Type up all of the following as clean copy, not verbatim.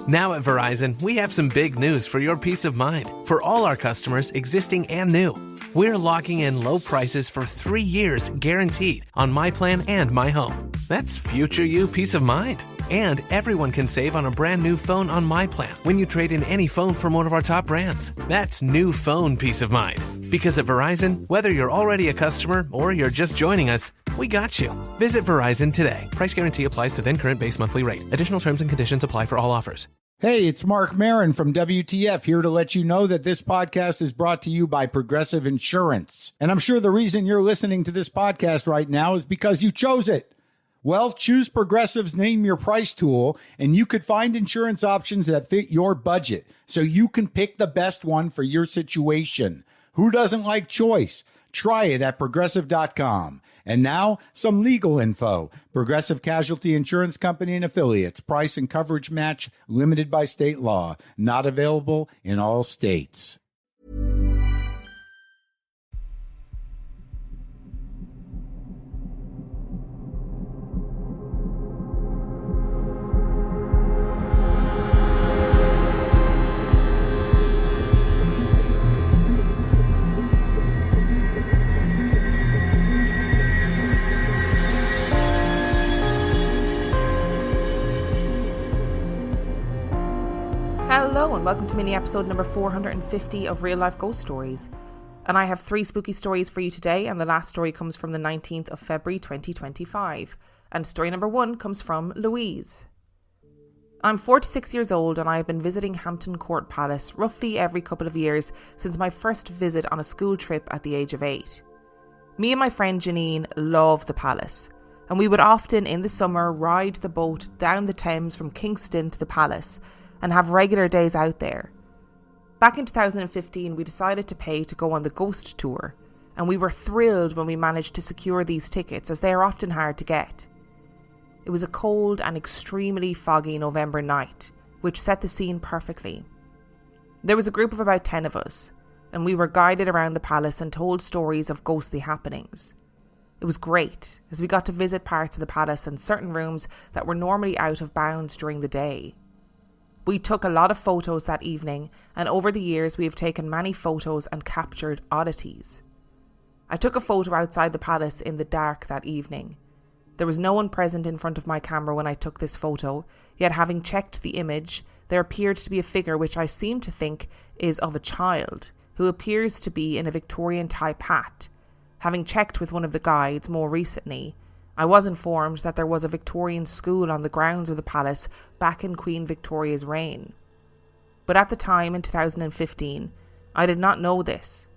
Now at Verizon, we have some big news for your peace of mind. For all our customers, existing and new, we're locking in low prices for 3 years guaranteed on My Plan and My Home. That's future you peace of mind. And everyone can save on a brand new phone on My Plan when you trade in any phone from one of our top brands. That's new phone peace of mind. Because at Verizon, whether you're already a customer or you're just joining us, we got you. Visit Verizon today. Price guarantee applies to then current base monthly rate. Additional terms and conditions apply for all offers. Hey, it's Mark Marin from WTF here to let you know that this podcast is brought to you by Progressive Insurance. And I'm sure the reason you're listening to this podcast right now is because you chose it. Well, choose Progressive's Name Your Price tool, and you could find insurance options that fit your budget, so you can pick the best one for your situation. Who doesn't like choice? Try it at Progressive.com. And now, some legal info. Progressive Casualty Insurance Company and Affiliates. Price and coverage match limited by state law. Not available in all states. Hello and welcome to mini episode number 450 of Real Life Ghost Stories. And I have 3 spooky stories for you today, and the last story comes from the 19th of February 2025. And story number 1 comes from Louise. I'm 46 years old and I have been visiting Hampton Court Palace roughly every couple of years since my first visit on a school trip at the age of 8. Me and my friend Janine love the palace, and we would often in the summer ride the boat down the Thames from Kingston to the palace and have regular days out there. Back in 2015, we decided to pay to go on the ghost tour, and we were thrilled when we managed to secure these tickets, as they are often hard to get. It was a cold and extremely foggy November night, which set the scene perfectly. There was a group of about 10 of us, and we were guided around the palace and told stories of ghostly happenings. It was great, as we got to visit parts of the palace and certain rooms that were normally out of bounds during the day. We took a lot of photos that evening, and over the years we have taken many photos and captured oddities. I took a photo outside the palace in the dark that evening. There was no one present in front of my camera when I took this photo, yet having checked the image, there appeared to be a figure which I seem to think is of a child, who appears to be in a Victorian type hat. Having checked with one of the guides more recently, I was informed that there was a Victorian school on the grounds of the palace back in Queen Victoria's reign. But at the time, in 2015, I did not know this.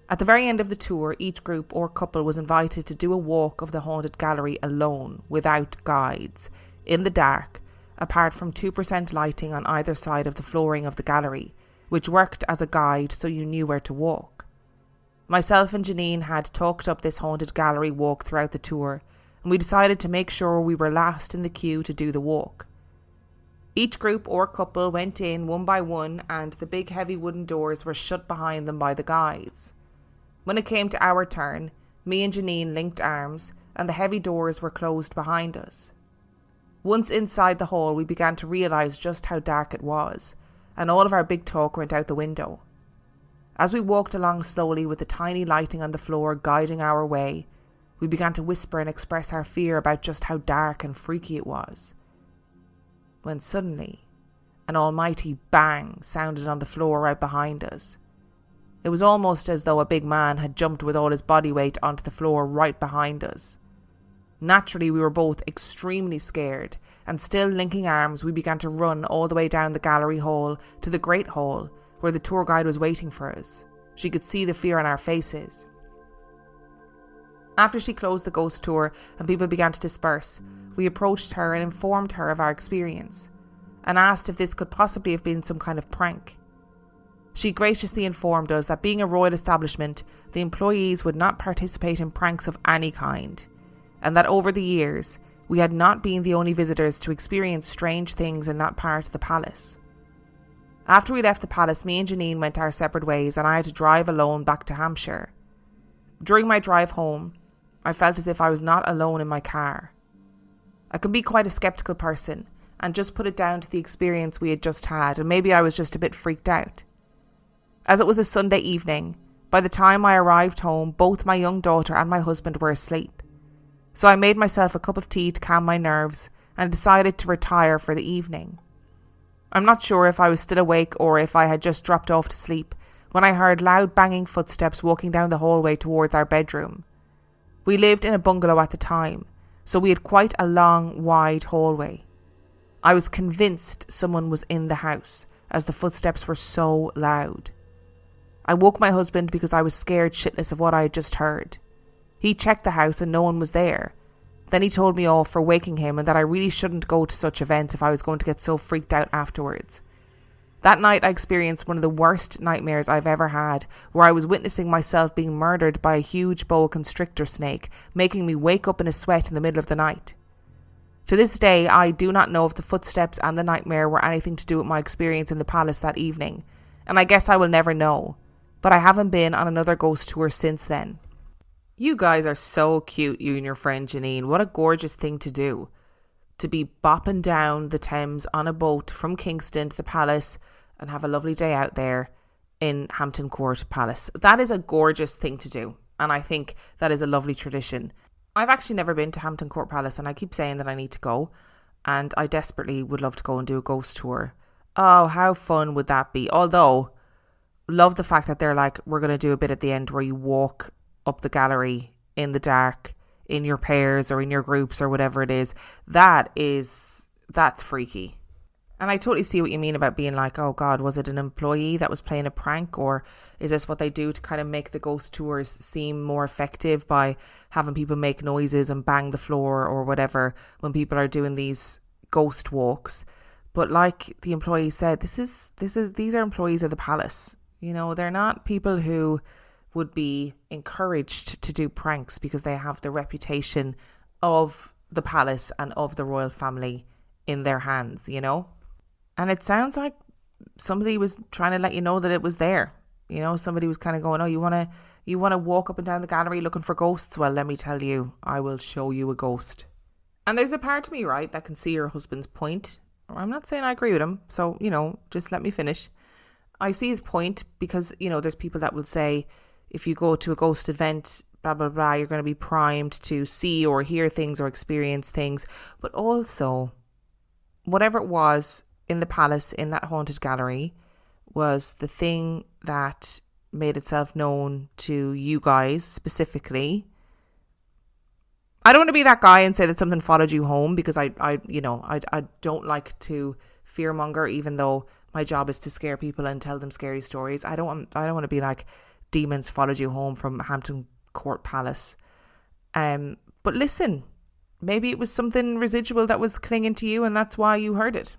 At the very end of the tour, each group or couple was invited to do a walk of the haunted gallery alone, without guides, in the dark, apart from 2% lighting on either side of the flooring of the gallery, which worked as a guide so you knew where to walk. Myself and Janine had talked up this haunted gallery walk throughout the tour, and we decided to make sure we were last in the queue to do the walk. Each group or couple went in one by one, and the big heavy wooden doors were shut behind them by the guides. When it came to our turn, me and Janine linked arms, and the heavy doors were closed behind us. Once inside the hall, we began to realise just how dark it was, and all of our big talk went out the window. As we walked along slowly with the tiny lighting on the floor guiding our way, we began to whisper and express our fear about just how dark and freaky it was. When suddenly, an almighty bang sounded on the floor right behind us. It was almost as though a big man had jumped with all his body weight onto the floor right behind us. Naturally, we were both extremely scared, and still linking arms, we began to run all the way down the gallery hall to the Great Hall, where the tour guide was waiting for us. She could see the fear on our faces. After she closed the ghost tour and people began to disperse, we approached her and informed her of our experience, and asked if this could possibly have been some kind of prank. She graciously informed us that being a royal establishment, the employees would not participate in pranks of any kind, and that over the years, we had not been the only visitors to experience strange things in that part of the palace. After we left the palace, me and Janine went our separate ways, and I had to drive alone back to Hampshire. During my drive home, I felt as if I was not alone in my car. I can be quite a sceptical person, and just put it down to the experience we had just had, and maybe I was just a bit freaked out. As it was a Sunday evening, by the time I arrived home, both my young daughter and my husband were asleep. So I made myself a cup of tea to calm my nerves and decided to retire for the evening. I'm not sure if I was still awake or if I had just dropped off to sleep when I heard loud banging footsteps walking down the hallway towards our bedroom. We lived in a bungalow at the time, so we had quite a long, wide hallway. I was convinced someone was in the house as the footsteps were so loud. I woke my husband because I was scared shitless of what I had just heard. He checked the house and no one was there. Then he told me off for waking him and that I really shouldn't go to such events if I was going to get so freaked out afterwards. That night I experienced one of the worst nightmares I've ever had, where I was witnessing myself being murdered by a huge boa constrictor snake, making me wake up in a sweat in the middle of the night. To this day, I do not know if the footsteps and the nightmare were anything to do with my experience in the palace that evening, and I guess I will never know, but I haven't been on another ghost tour since then. You guys are so cute, you and your friend Janine. What a gorgeous thing to do. To be bopping down the Thames on a boat from Kingston to the palace and have a lovely day out there in Hampton Court Palace. That is a gorgeous thing to do. And I think that is a lovely tradition. I've actually never been to Hampton Court Palace and I keep saying that I need to go. And I desperately would love to go and do a ghost tour. Oh, how fun would that be? Although, love the fact that they're like, we're going to do a bit at the end where you walk up the gallery in the dark in your pairs or in your groups or whatever it is. That's freaky. And I totally see what you mean about being like, oh God, was it an employee that was playing a prank, or is this what they do to kind of make the ghost tours seem more effective by having people make noises and bang the floor or whatever when people are doing these ghost walks? But like the employee said, these are employees of the palace. You know, they're not people who would be encouraged to do pranks because they have the reputation of the palace and of the royal family in their hands, you know? And it sounds like somebody was trying to let you know that it was there. You know, somebody was kind of going, oh, you want to walk up and down the gallery looking for ghosts? Well, let me tell you, I will show you a ghost. And there's a part of me, right, that can see your husband's point. I'm not saying I agree with him, so, you know, just let me finish. I see his point because, you know, there's people that will say, if you go to a ghost event, blah, blah, blah, you're going to be primed to see or hear things or experience things. But also, whatever it was in the palace, in that haunted gallery, was the thing that made itself known to you guys specifically. I don't want to be that guy and say that something followed you home, because I don't like to fearmonger, even though my job is to scare people and tell them scary stories. I don't want to be like, demons followed you home from Hampton Court Palace. But listen, maybe it was something residual that was clinging to you and that's why you heard it.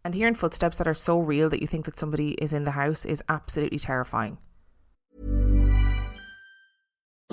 And hearing footsteps that are so real that you think that somebody is in the house is absolutely terrifying.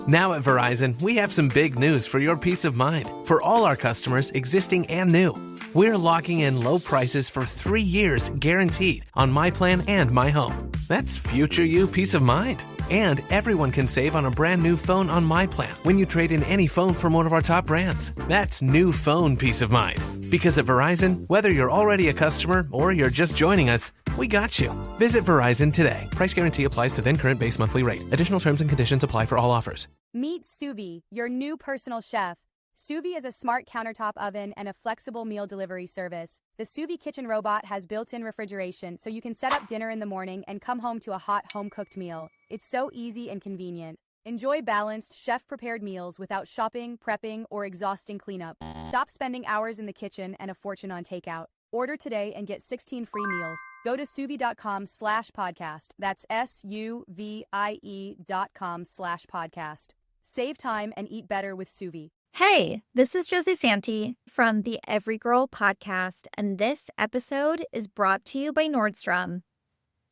Now at Verizon, we have some big news for your peace of mind. For all our customers, existing and new, we're locking in low prices for 3 years guaranteed on My Plan and My Home. That's future you peace of mind. And everyone can save on a brand new phone on My Plan when you trade in any phone from one of our top brands. That's new phone peace of mind. Because at Verizon, whether you're already a customer or you're just joining us, we got you. Visit Verizon today. Price guarantee applies to then current base monthly rate. Additional terms and conditions apply for all offers. Meet Sous Vide, your new personal chef. Sous Vide is a smart countertop oven and a flexible meal delivery service. The Sous Vide kitchen robot has built-in refrigeration, so you can set up dinner in the morning and come home to a hot home-cooked meal. It's so easy and convenient. Enjoy balanced, chef-prepared meals without shopping, prepping, or exhausting cleanup. Stop spending hours in the kitchen and a fortune on takeout. Order today and get 16 free meals. Go to suvie.com/podcast. That's SUVIE.com/podcast. Save time and eat better with Sous Vide. Hey, this is Josie Santi from the Every Girl podcast, and this episode is brought to you by Nordstrom.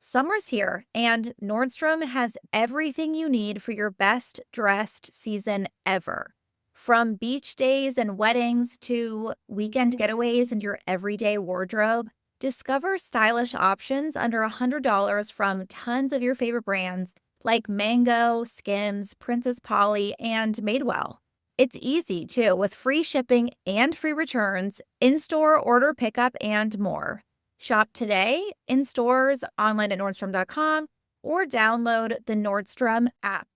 Summer's here, and Nordstrom has everything you need for your best dressed season ever. From beach days and weddings to weekend getaways and your everyday wardrobe, discover stylish options under $100 from tons of your favorite brands like Mango, Skims, Princess Polly, and Madewell. It's easy, too, with free shipping and free returns, in-store order pickup, and more. Shop today in stores, online at Nordstrom.com, or download the Nordstrom app.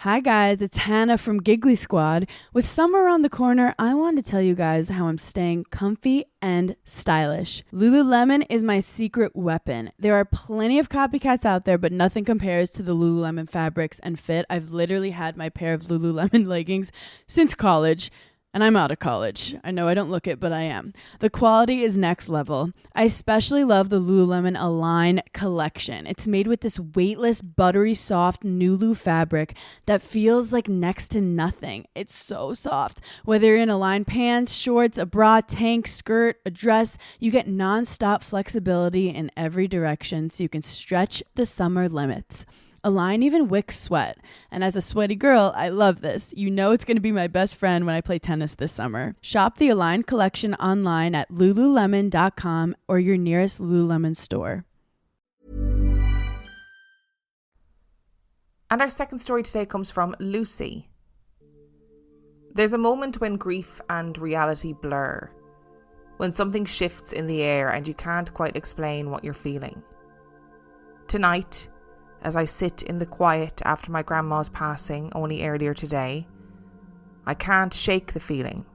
Hi guys, it's Hannah from Giggly Squad. With summer around the corner, I wanted to tell you guys how I'm staying comfy and stylish. Lululemon is my secret weapon. There are plenty of copycats out there, but nothing compares to the Lululemon fabrics and fit. I've literally had my pair of Lululemon leggings since college. And I'm out of college. I know I don't look it, but I am. The quality is next level. I especially love the Lululemon Align collection. It's made with this weightless, buttery soft Nulu fabric that feels like next to nothing. It's so soft. Whether you're in Align pants, shorts, a bra, tank, skirt, a dress, you get nonstop flexibility in every direction so you can stretch the summer limits. Align even wicks sweat. And as a sweaty girl, I love this. You know it's going to be my best friend when I play tennis this summer. Shop the Align collection online at lululemon.com or your nearest Lululemon store. And our second story today comes from Lucy. There's a moment when grief and reality blur, when something shifts in the air and you can't quite explain what you're feeling. Tonight, as I sit in the quiet after my grandma's passing only earlier today, I can't shake the feeling,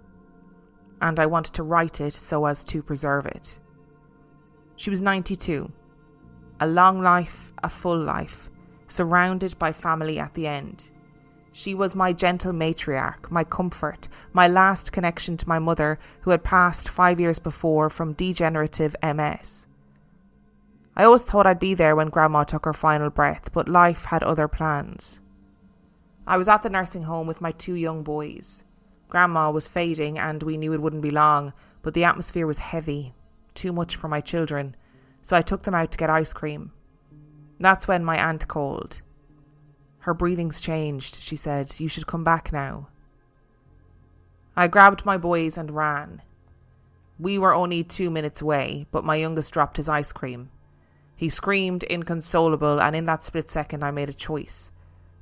and I want to write it so as to preserve it. She was 92, a long life, a full life, surrounded by family at the end. She was my gentle matriarch, my comfort, my last connection to my mother, who had passed 5 years before from degenerative MS. I always thought I'd be there when Grandma took her final breath, but life had other plans. I was at the nursing home with my 2 young boys. Grandma was fading and we knew it wouldn't be long, but the atmosphere was heavy, too much for my children, so I took them out to get ice cream. That's when my aunt called. Her breathing's changed, she said. You should come back now. I grabbed my boys and ran. We were only 2 minutes away, but my youngest dropped his ice cream. He screamed inconsolable, and in that split second I made a choice.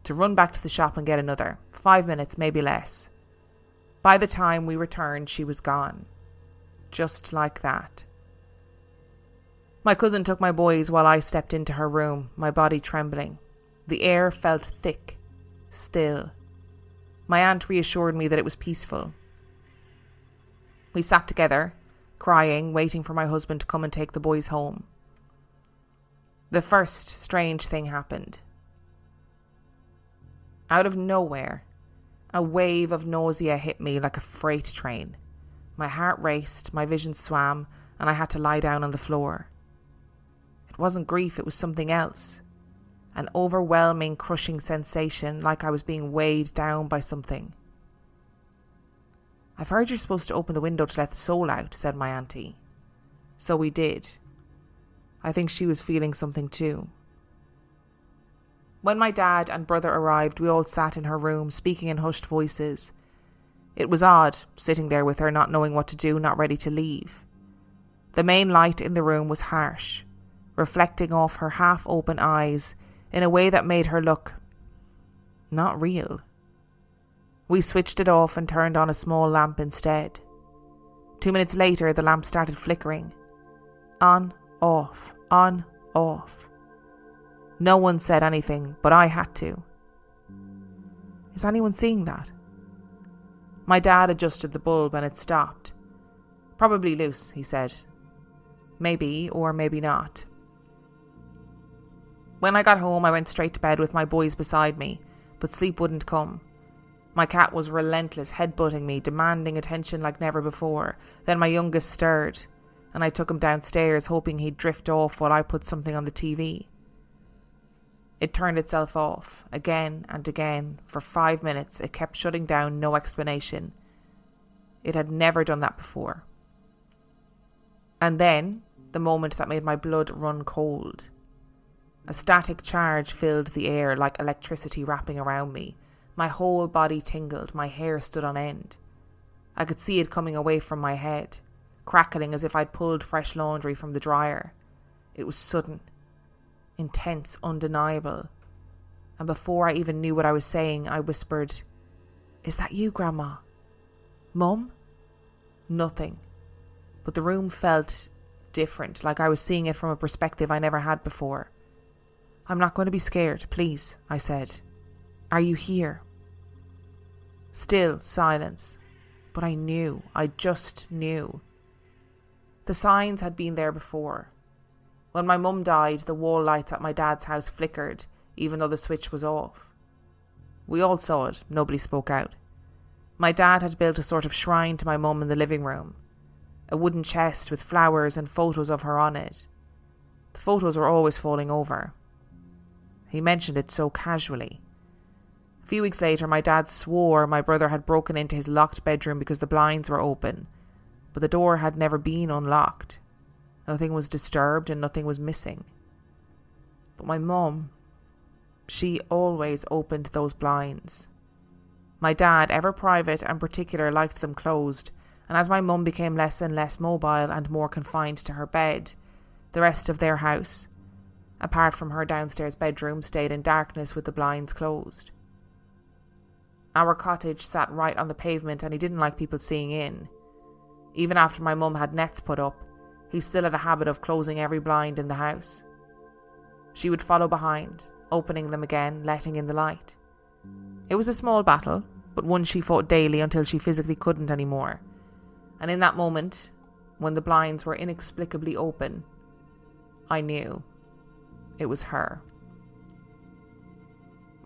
To run back to the shop and get another. 5 minutes, maybe less. By the time we returned, she was gone. Just like that. My cousin took my boys while I stepped into her room, my body trembling. The air felt thick, still. My aunt reassured me that it was peaceful. We sat together, crying, waiting for my husband to come and take the boys home. The first strange thing happened. Out of nowhere, a wave of nausea hit me like a freight train. My heart raced, my vision swam, and I had to lie down on the floor. It wasn't grief, it was something else. An overwhelming, crushing sensation, like I was being weighed down by something. I've heard you're supposed to open the window to let the soul out, said my auntie. So we did. I think she was feeling something too. When my dad and brother arrived, we all sat in her room, speaking in hushed voices. It was odd, sitting there with her, not knowing what to do, not ready to leave. The main light in the room was harsh, reflecting off her half-open eyes in a way that made her look not real. We switched it off and turned on a small lamp instead. 2 minutes later, the lamp started flickering. On, off, on, off. No one said anything, but I had to. Is anyone seeing that? My dad adjusted the bulb and it stopped. Probably loose, he said. Maybe or maybe not. When I got home, I went straight to bed with my boys beside me, but sleep wouldn't come. My cat was relentless, headbutting me, demanding attention like never before. Then my youngest stirred, and I took him downstairs, hoping he'd drift off while I put something on the TV. It turned itself off, again and again. For 5 minutes, it kept shutting down, no explanation. It had never done that before. And then, the moment that made my blood run cold. A static charge filled the air like electricity wrapping around me. My whole body tingled, my hair stood on end. I could see it coming away from my head, crackling as if I'd pulled fresh laundry from the dryer. It was sudden, intense, undeniable. And before I even knew what I was saying, I whispered, "Is that you, Grandma?" "Mum?" Nothing. But the room felt different, like I was seeing it from a perspective I never had before. "I'm not going to be scared, please," I said. "Are you here?" Still silence. But I knew. I just knew. The signs had been there before. When my mum died, the wall lights at my dad's house flickered, even though the switch was off. We all saw it. Nobody spoke out. My dad had built a sort of shrine to my mum in the living room. A wooden chest with flowers and photos of her on it. The photos were always falling over. He mentioned it so casually. A few weeks later, my dad swore my brother had broken into his locked bedroom because the blinds were open, but the door had never been unlocked. Nothing was disturbed and nothing was missing. But my mum, she always opened those blinds. My dad, ever private and particular, liked them closed, and as my mum became less and less mobile and more confined to her bed, the rest of their house, apart from her downstairs bedroom, stayed in darkness with the blinds closed. Our cottage sat right on the pavement and he didn't like people seeing in. Even after my mum had nets put up, he still had a habit of closing every blind in the house. She would follow behind, opening them again, letting in the light. It was a small battle, but one she fought daily until she physically couldn't anymore. And in that moment, when the blinds were inexplicably open, I knew it was her.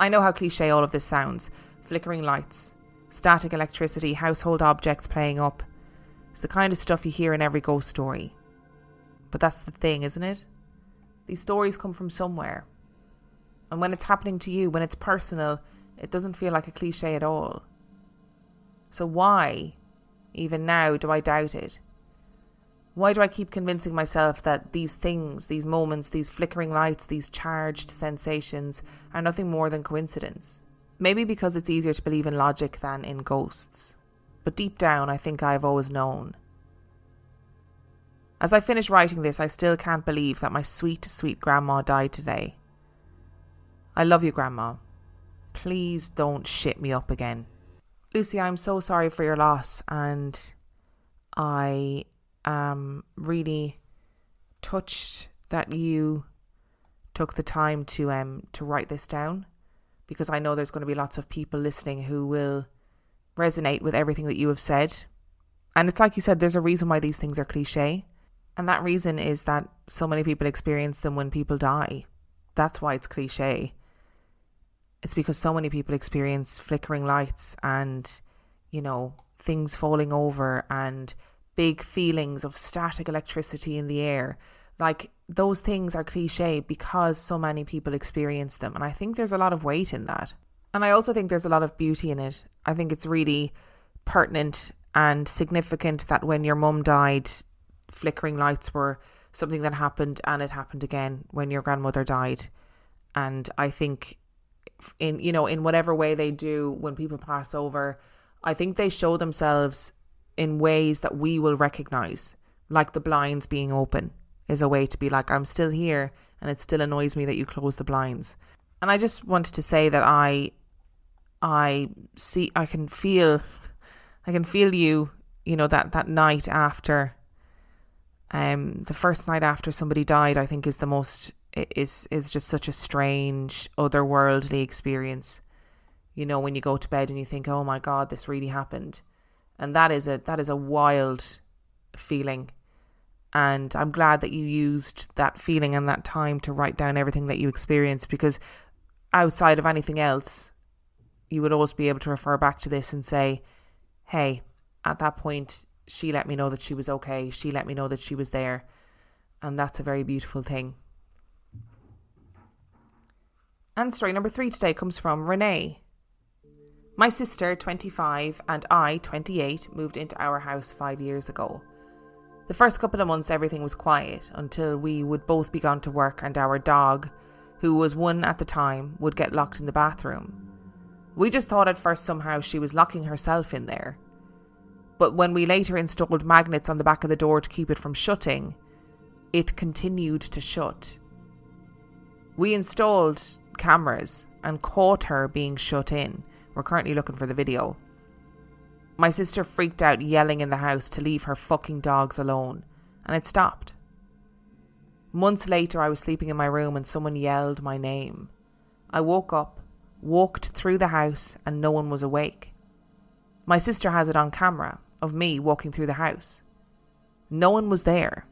I know how cliche all of this sounds. Flickering lights, static electricity, household objects playing up. It's the kind of stuff you hear in every ghost story. But that's the thing, isn't it? These stories come from somewhere. And when it's happening to you, when it's personal, it doesn't feel like a cliche at all. So why, even now, do I doubt it? Why do I keep convincing myself that these things, these moments, these flickering lights, these charged sensations are nothing more than coincidence? Maybe because it's easier to believe in logic than in ghosts. But deep down, I think I've always known. As I finish writing this, I still can't believe that my sweet, sweet grandma died today. I love you, Grandma. Please don't shit me up again. Lucy, I'm so sorry for your loss, and I am really touched that you took the time to write this down. Because I know there's going to be lots of people listening who will resonate with everything that you have said. And it's like you said, there's a reason why these things are cliche. And that reason is that so many people experience them when people die. That's why it's cliche. It's because so many people experience flickering lights and, things falling over and big feelings of static electricity in the air. Like, those things are cliche because so many people experience them. And I think there's a lot of weight in that. And I also think there's a lot of beauty in it. I think it's really pertinent and significant that when your mum died, flickering lights were something that happened, and it happened again when your grandmother died. And I think in whatever way they do when people pass over, I think they show themselves in ways that we will recognize, like the blinds being open is a way to be like, I'm still here and it still annoys me that you close the blinds. And I just wanted to say that I can feel you, that night after, the first night after somebody died, I think is the most, is just such a strange, otherworldly experience. When you go to bed and you think, oh my God, this really happened. And that is a wild feeling. And I'm glad that you used that feeling and that time to write down everything that you experienced, because outside of anything else, you would always be able to refer back to this and say, hey, at that point, she let me know that she was okay. She let me know that she was there. And that's a very beautiful thing. And story number 3 today comes from Renee. My sister, 25, and I, 28, moved into our house 5 years ago. The first couple of months, everything was quiet until we would both be gone to work and our dog, who was 1 at the time, would get locked in the bathroom. We just thought at first somehow she was locking herself in there. But when we later installed magnets on the back of the door to keep it from shutting, it continued to shut. We installed cameras and caught her being shut in. We're currently looking for the video. My sister freaked out, yelling in the house to leave her fucking dogs alone, and it stopped. Months later, I was sleeping in my room and someone yelled my name. I woke up, walked through the house, and no one was awake. My sister has it on camera of me walking through the house. No one was there.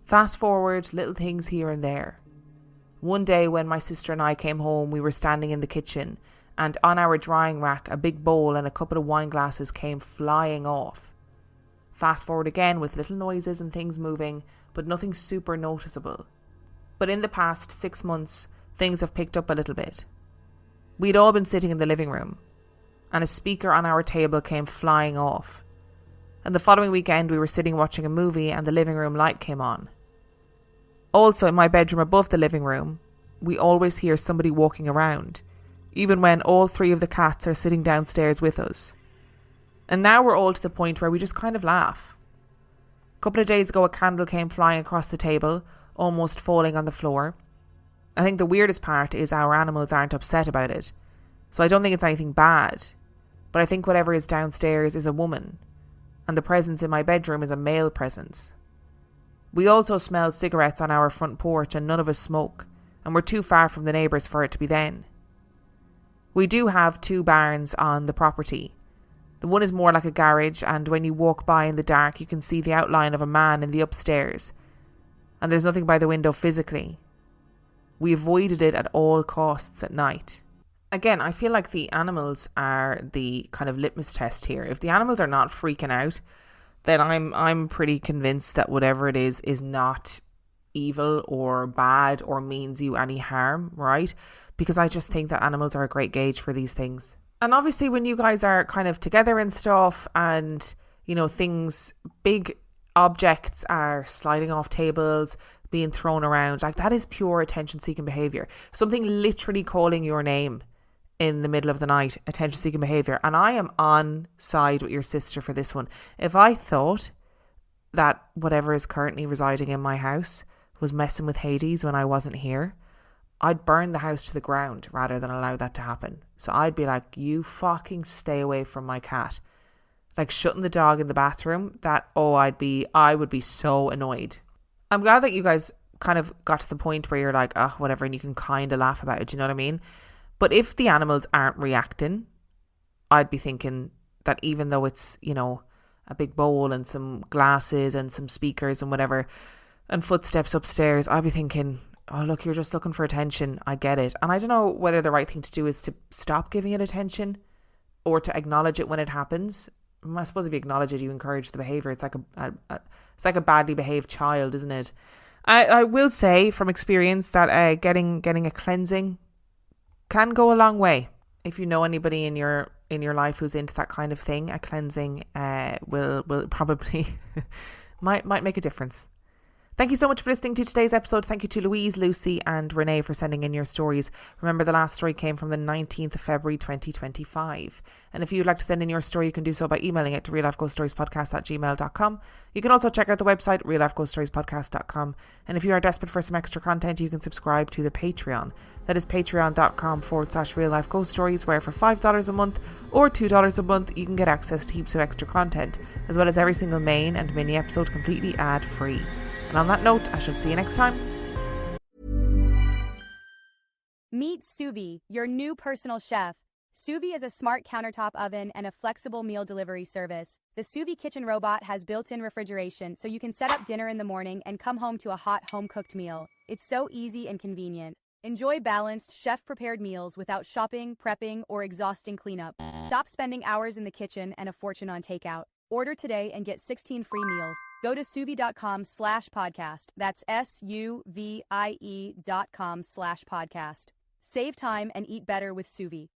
Fast forward, little things here and there. One day when my sister and I came home, we were standing in the kitchen, and on our drying rack, a big bowl and a couple of wine glasses came flying off. Fast forward again with little noises and things moving, but nothing super noticeable. But in the past 6 months, things have picked up a little bit. We'd all been sitting in the living room, and a speaker on our table came flying off. And the following weekend, we were sitting watching a movie and the living room light came on. Also, in my bedroom above the living room, we always hear somebody walking around, even when all 3 of the cats are sitting downstairs with us. And now we're all to the point where we just kind of laugh. A couple of days ago, a candle came flying across the table, almost falling on the floor. I think the weirdest part is our animals aren't upset about it. So I don't think it's anything bad. But I think whatever is downstairs is a woman. And the presence in my bedroom is a male presence. We also smell cigarettes on our front porch and none of us smoke. And we're too far from the neighbours for it to be then. We do have 2 barns on the property. The one is more like a garage, and when you walk by in the dark you can see the outline of a man in the upstairs. And there's nothing by the window physically. We avoided it at all costs at night. Again, I feel like the animals are the kind of litmus test here. If the animals are not freaking out, then I'm pretty convinced that whatever it is not evil or bad or means you any harm, right? Because I just think that animals are a great gauge for these things. And obviously when you guys are kind of together and stuff and, you know, things, big objects are sliding off tables, being thrown around, like that is pure attention-seeking behaviour. Something literally calling your name in the middle of the night, attention-seeking behaviour. And I am on side with your sister for this one. If I thought that whatever is currently residing in my house was messing with Hades when I wasn't here, I'd burn the house to the ground rather than allow that to happen. So I'd be like, you fucking stay away from my cat. Like shutting the dog in the bathroom, I would be so annoyed. I'm glad that you guys kind of got to the point where you're like, oh, whatever, and you can kind of laugh about it, do you know what I mean? But if the animals aren't reacting, I'd be thinking that even though it's, you know, a big bowl and some glasses and some speakers and whatever, and footsteps upstairs, I'd be thinking, oh, look, you're just looking for attention. I get it. And I don't know whether the right thing to do is to stop giving it attention or to acknowledge it when it happens. I suppose if you acknowledge it, you encourage the behaviour. It's like a badly behaved child, isn't it? I will say from experience that getting a cleansing can go a long way. If you know anybody in your life who's into that kind of thing, a cleansing will probably might make a difference. Thank you so much for listening to today's episode. Thank you to Louise, Lucy and Renee for sending in your stories. Remember, the last story came from the 19th of February 2025. And if you'd like to send in your story, you can do so by emailing it to reallifeghoststoriespodcast@gmail.com. You can also check out the website, reallifeghoststoriespodcast.com. And if you are desperate for some extra content, you can subscribe to the Patreon. That is patreon.com/reallifeghoststories, where for $5 a month or $2 a month, you can get access to heaps of extra content, as well as every single main and mini episode completely ad-free. And on that note, I shall see you next time. Meet Suvi, your new personal chef. Suvi is a smart countertop oven and a flexible meal delivery service. The Suvi kitchen robot has built-in refrigeration, so you can set up dinner in the morning and come home to a hot home-cooked meal. It's so easy and convenient. Enjoy balanced, chef-prepared meals without shopping, prepping, or exhausting cleanup. Stop spending hours in the kitchen and a fortune on takeout. Order today and get 16 free meals. Go to suvi.com/podcast. That's SUVIE.com/podcast. Save time and eat better with Suvi.